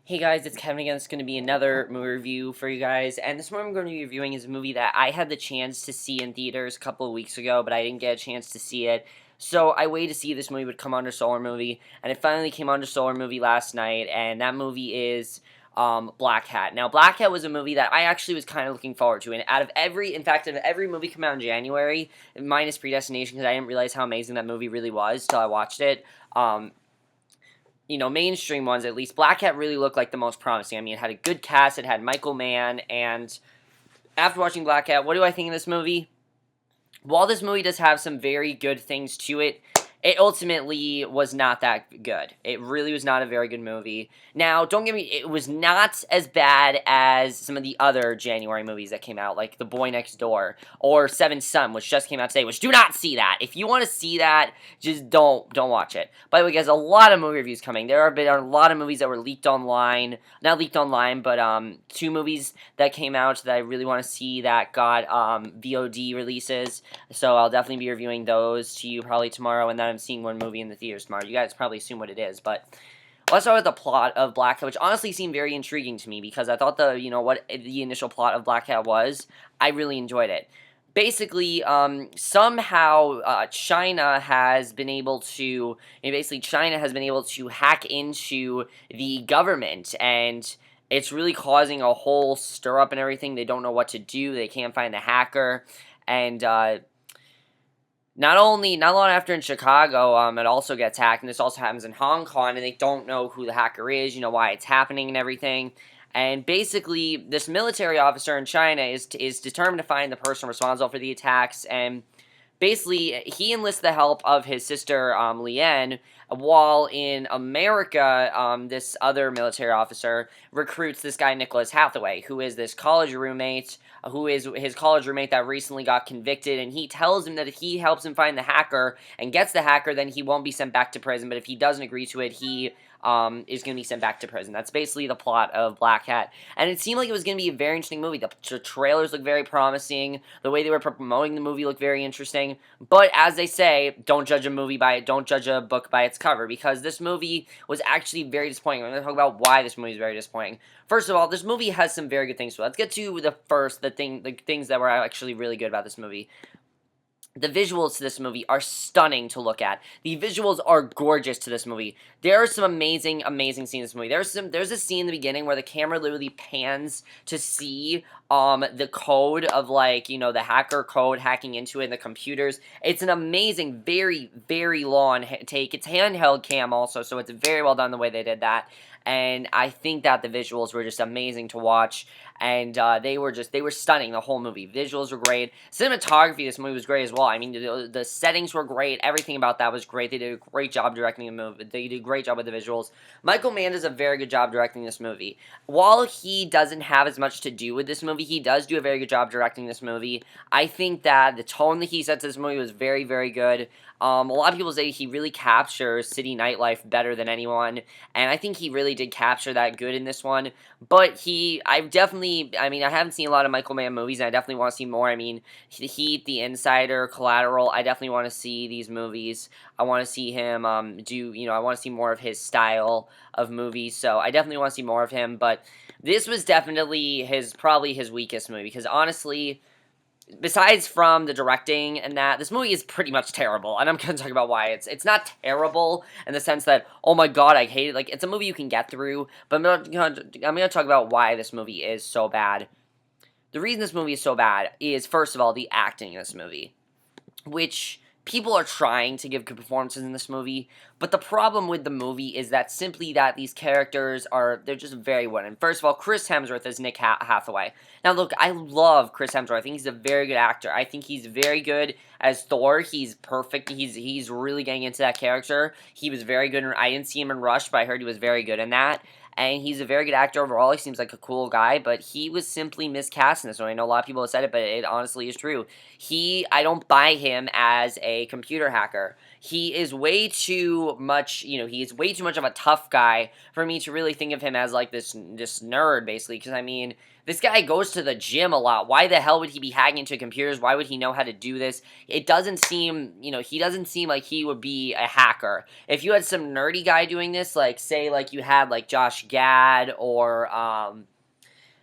Hey guys, it's Kevin again. It's going to be another movie review for you guys. And this one I'm going to be reviewing is a movie that I had the chance to see in theaters a couple of weeks ago, but I didn't get a chance to see it. So I waited to see if this movie would come under Solar Movie, and it finally came under Solar Movie last night, and that movie is Blackhat. Now, Blackhat was a movie that I actually was kind of looking forward to, and in fact, out of every movie come out in January, minus Predestination, because I didn't realize how amazing that movie really was till I watched it. Mainstream ones at least, Blackhat really looked like the most promising. I mean, it had a good cast, it had Michael Mann, and after watching Blackhat, what do I think of this movie? While this movie does have some very good things to it, it ultimately was not that good. It really was not a very good movie. Now, don't get me, it was not as bad as some of the other January movies that came out, like The Boy Next Door, or Seven Son, which just came out today, which do not see that. If you want to see that, just don't watch it. By the way, guys, a lot of movie reviews coming. There have been a lot of movies that were leaked online, not leaked online, but two movies that came out that I really want to see that got VOD releases, so I'll definitely be reviewing those to you probably tomorrow, and then I'm seeing one movie in the theaters tomorrow. You guys probably assume what it is, but let's start with the plot of Blackhat, which honestly seemed very intriguing to me because I thought what the initial plot of Blackhat was. I really enjoyed it. Basically, somehow China has been able to, China has been able to hack into the government, and it's really causing a whole stir up and everything. They don't know what to do. They can't find the hacker, and not long after in Chicago, it also gets hacked, and this also happens in Hong Kong, and they don't know who the hacker is, why it's happening and everything. And basically, this military officer in China is determined to find the person responsible for the attacks, and basically, he enlists the help of his sister, Lian, while in America, this other military officer recruits this guy, Nicholas Hathaway, who is this college roommate, who is his college roommate that recently got convicted, and he tells him that if he helps him find the hacker and gets the hacker, then he won't be sent back to prison, but if he doesn't agree to it, he is going to be sent back to prison. That's basically the plot of Blackhat, and it seemed like it was going to be a very interesting movie. The trailers look very promising. The way they were promoting the movie looked very interesting. But as they say, don't judge a book by its cover, because this movie was actually very disappointing. I'm going to talk about why this movie is very disappointing. First of all, this movie has some very good things. So let's get to the things that were actually really good about this movie. The visuals to this movie are stunning to look at. The visuals are gorgeous to this movie. There are some amazing, amazing scenes in this movie. There's a scene in the beginning where the camera literally pans to see the code of, the hacker code hacking into it in the computers. It's an amazing, very, very long take. It's handheld cam also, so it's very well done the way they did that. And I think that the visuals were just amazing to watch, and they were stunning, the whole movie. Visuals were great. Cinematography, this movie was great as well. I mean, the settings were great. Everything about that was great. They did a great job directing the movie. They did a great job with the visuals. Michael Mann does a very good job directing this movie. While he doesn't have as much to do with this movie, he does do a very good job directing this movie. I think that the tone that he set to this movie was very, very good. A lot of people say he really captures city nightlife better than anyone, and I think he really did capture that good in this one. But I haven't seen a lot of Michael Mann movies, and I definitely want to see more. I mean, Heat, The Insider, Collateral, I definitely want to see these movies. I want to see him I want to see more of his style of movies, so I definitely want to see more of him, but this was definitely probably his weakest movie, because honestly, besides from the directing and that, this movie is pretty much terrible, and I'm going to talk about why. It's not terrible in the sense that, oh my god, I hate it. Like, it's a movie you can get through, but I'm going to talk about why this movie is so bad. The reason this movie is so bad is, first of all, the acting in this movie, which people are trying to give good performances in this movie, but the problem with the movie is that simply that these characters they're just very wooden. First of all, Chris Hemsworth is Nick Hathaway. Now look, I love Chris Hemsworth. I think he's a very good actor. I think he's very good as Thor. He's perfect. He's really getting into that character. He was very good. I didn't see him in Rush, but I heard he was very good in that. And he's a very good actor overall. He seems like a cool guy, but he was simply miscast in this one. I know a lot of people have said it, but it honestly is true. I don't buy him as a computer hacker. he is way too much, he is way too much of a tough guy for me to really think of him as, like, this nerd, basically, because, I mean, this guy goes to the gym a lot. Why the hell would he be hacking into computers? Why would he know how to do this? It doesn't seem, he doesn't seem like he would be a hacker. If you had some nerdy guy doing this, like, say, like, you had, like, Josh Gad or,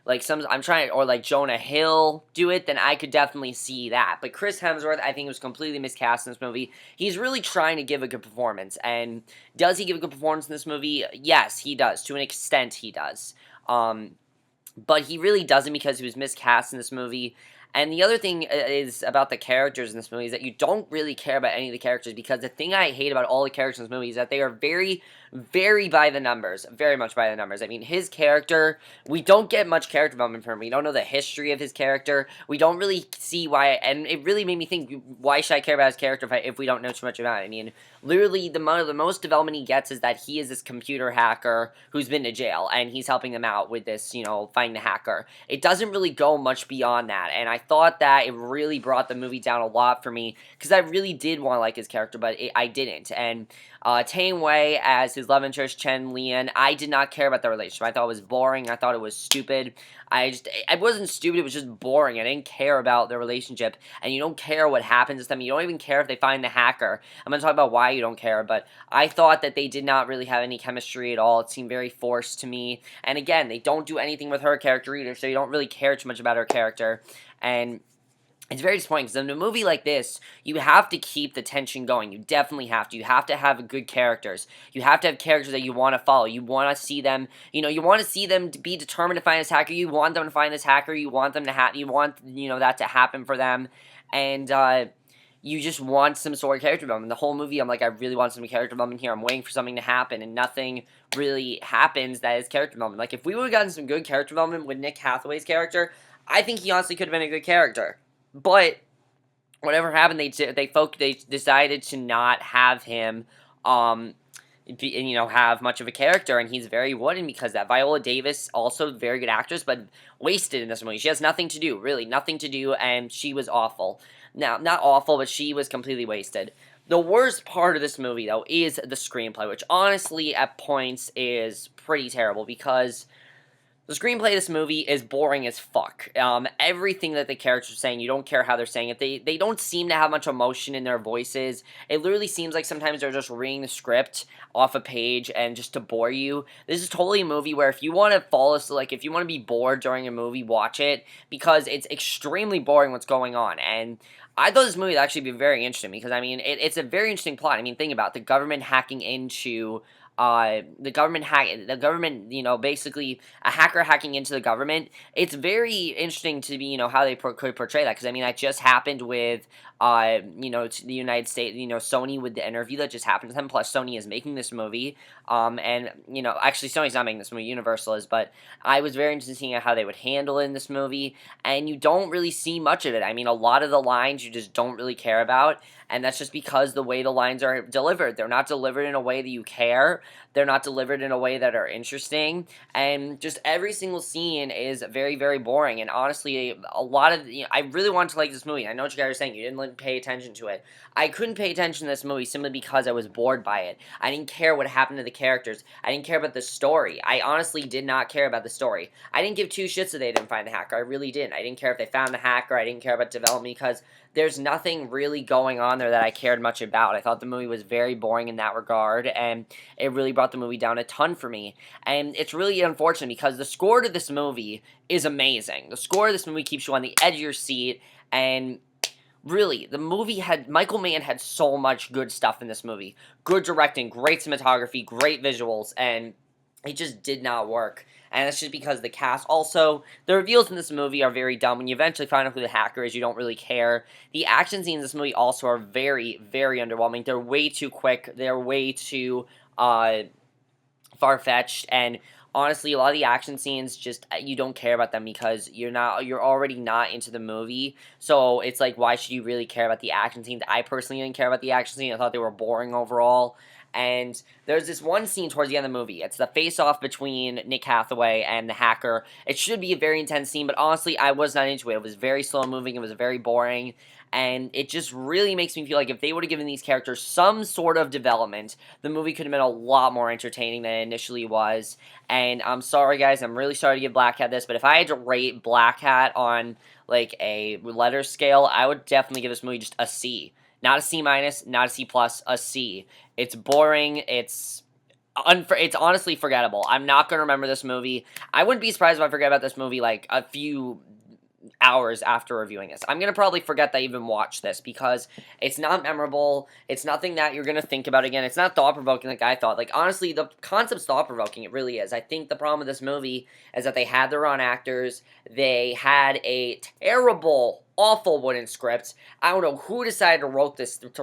or like Jonah Hill do it, then I could definitely see that. But Chris Hemsworth, I think, was completely miscast in this movie. He's really trying to give a good performance, and does he give a good performance in this movie? Yes, he does. To an extent, he does. But he really doesn't because he was miscast in this movie. And the other thing is about the characters in this movie is that you don't really care about any of the characters, because the thing I hate about all the characters in this movie is that they are very, very by the numbers. Very much by the numbers. I mean, his character, we don't get much character development from him. We don't know the history of his character. We don't really see why, and it really made me think, why should I care about his character if we don't know too much about it? I mean, literally, the most development he gets is that he is this computer hacker who's been to jail, and he's helping them out with this, finding the hacker. It doesn't really go much beyond that, and I thought that it really brought the movie down a lot for me, because I really did want to like his character, but I didn't. And Tang Wei as his love interest, Chen Lian, I did not care about the relationship. I thought it was boring. I thought it was stupid. It wasn't stupid, it was just boring. I didn't care about their relationship, and you don't care what happens to them. You don't even care if they find the hacker. I'm going to talk about why you don't care, but I thought that they did not really have any chemistry at all. It seemed very forced to me, and again, they don't do anything with her character either, so you don't really care too much about her character, and it's very disappointing, because in a movie like this, you have to keep the tension going. You definitely have to. You have to have good characters. You have to have characters that you want to follow. You want to see them, you want to see them to be determined to find this hacker. You want them to find this hacker. You want them to you want, that to happen for them. And, you just want some sort of character development. The whole movie, I'm like, I really want some character development here. I'm waiting for something to happen, and nothing really happens that is character development. Like, if we would have gotten some good character development with Nick Hathaway's character, I think he honestly could have been a good character. But whatever happened, they decided to not have him, have much of a character, and he's very wooden because that. Viola Davis, also very good actress, but wasted in this movie. She has nothing to do, really nothing to do, and she was awful. Now, not awful, but she was completely wasted. The worst part of this movie, though, is the screenplay, which honestly, at points, is pretty terrible, because the screenplay of this movie is boring as fuck. Everything that the characters are saying, you don't care how they're saying it. They don't seem to have much emotion in their voices. It literally seems like sometimes they're just reading the script off a page and just to bore you. This is totally a movie where if you want to fall asleep, like if you want to be bored during a movie, watch it, because it's extremely boring what's going on. And I thought this movie would actually be very interesting, because, I mean, it's a very interesting plot. I mean, think about it. The government hacking into the government, basically a hacker hacking into the government. It's very interesting to be, how they could portray that, because, I mean, that just happened with, to the United States, Sony, with the interview that just happened to them, plus Sony is making this movie, and, actually Sony's not making this movie, Universal is, but I was very interested in seeing how they would handle it in this movie, and you don't really see much of it. I mean, a lot of the lines you just don't really care about, and that's just because the way the lines are delivered. They're not delivered in a way that you care. They're not delivered in a way that are interesting, and just every single scene is very, very boring, and honestly, a lot of, I really wanted to like this movie. I know what you guys are saying, you didn't pay attention to it. I couldn't pay attention to this movie simply because I was bored by it. I didn't care what happened to the characters. I didn't care about the story. I honestly did not care about the story. I didn't give two shits that they didn't find the hacker. I really didn't. I didn't care if they found the hacker. I didn't care about development, because there's nothing really going on there that I cared much about. I thought the movie was very boring in that regard, and it really brought the movie down a ton for me. And it's really unfortunate, because the score to this movie is amazing. The score of this movie keeps you on the edge of your seat, and really, the movie had, Michael Mann had so much good stuff in this movie. Good directing, great cinematography, great visuals, and it just did not work. And that's just because the cast. Also, the reveals in this movie are very dumb. When you eventually find out who the hacker is, you don't really care. The action scenes in this movie also are very, very underwhelming. They're way too quick. They're way too far-fetched. And honestly, a lot of the action scenes, just, you don't care about them, because you're already not into the movie. So it's like, why should you really care about the action scenes? I personally didn't care about the action scenes. I thought they were boring overall. And there's this one scene towards the end of the movie. It's the face-off between Nick Hathaway and the hacker. It should be a very intense scene, but honestly, I was not into it. It was very slow-moving. It was very boring. And it just really makes me feel like if they would have given these characters some sort of development, the movie could have been a lot more entertaining than it initially was. And I'm sorry, guys. I'm really sorry to give Blackhat this, but if I had to rate Blackhat on, like, a letter scale, I would definitely give this movie just a C. Not a C minus, not a C plus, a C. It's boring. It's honestly forgettable. I'm not going to remember this movie. I wouldn't be surprised if I forget about this movie, like, a few hours after reviewing this. I'm going to probably forget that I even watched this because it's not memorable. It's nothing that you're going to think about again. It's not thought-provoking like I thought. Like, honestly, the concept's thought-provoking. It really is. I think the problem with this movie is that they had their own actors. They had a terrible, awful wooden script. I don't know who decided to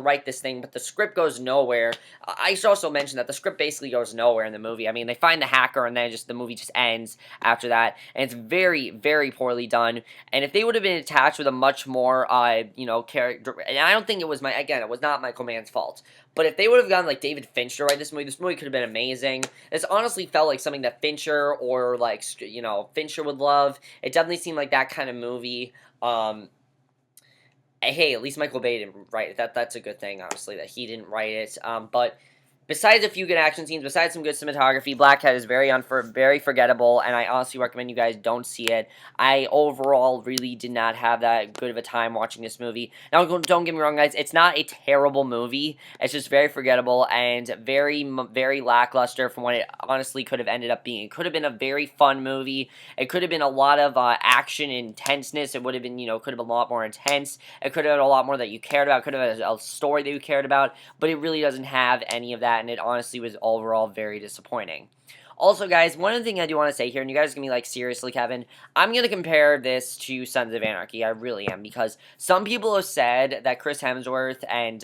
write this thing, but the script goes nowhere. I should also mention that the script basically goes nowhere in the movie. I mean, they find the hacker and then the movie just ends after that, and it's very, very poorly done. And if they would have been attached with a much more, character, and I don't think it was it was not Michael Mann's fault, but if they would have gotten, like, David Fincher to write this movie could have been amazing. This honestly felt like something that Fincher or, like, Fincher would love. It definitely seemed like that kind of movie. Hey, at least Michael Bay didn't write it. That's a good thing, honestly, that he didn't write it. But besides a few good action scenes, besides some good cinematography, Blackhat is very forgettable, and I honestly recommend you guys don't see it. I overall really did not have that good of a time watching this movie. Now, don't get me wrong, guys. It's not a terrible movie. It's just very forgettable and very, very lackluster from what it honestly could have ended up being. It could have been a very fun movie. It could have been a lot of action and intenseness. It would have been, could have been a lot more intense. It could have been a lot more that you cared about. It could have been a story that you cared about, but it really doesn't have any of that, and it honestly was overall very disappointing. Also, guys, one other thing I do want to say here, and you guys are going to be like, seriously, Kevin, I'm going to compare this to Sons of Anarchy. I really am, because some people have said that Chris Hemsworth and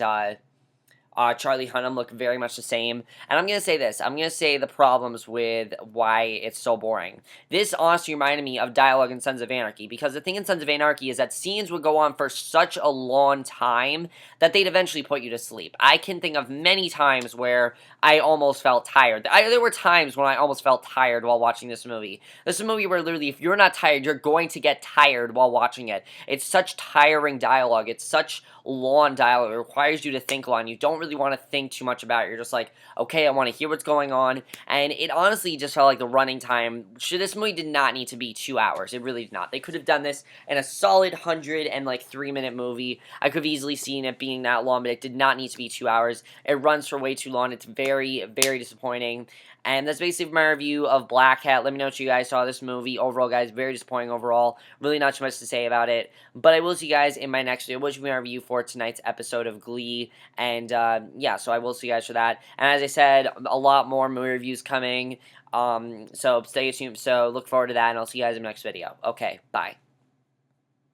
Charlie Hunnam look very much the same. And I'm going to say this. I'm going to say the problems with why it's so boring. This honestly reminded me of dialogue in Sons of Anarchy, because the thing in Sons of Anarchy is that scenes would go on for such a long time that they'd eventually put you to sleep. I can think of many times where I almost felt tired. There were times when I almost felt tired while watching this movie. This is a movie where literally if you're not tired, you're going to get tired while watching it. It's such tiring dialogue. It's such long dialogue. It requires you to think long. You don't really want to think too much about it. You're just like, okay, I want to hear what's going on. And it honestly just felt like the running time. This movie did not need to be 2 hours. It really did not. They could have done this in a solid 103-minute movie. I could have easily seen it being that long, but it did not need to be 2 hours. It runs for way too long. It's very, very disappointing. And that's basically my review of Blackhat. Let me know what you guys saw of this movie. Overall, guys, very disappointing overall. Really not too much to say about it. But I will see you guys in my next video, which will be my review for tonight's episode of Glee. And, yeah, so I will see you guys for that. And as I said, a lot more movie reviews coming. So stay tuned. So look forward to that, and I'll see you guys in the next video. Okay, bye.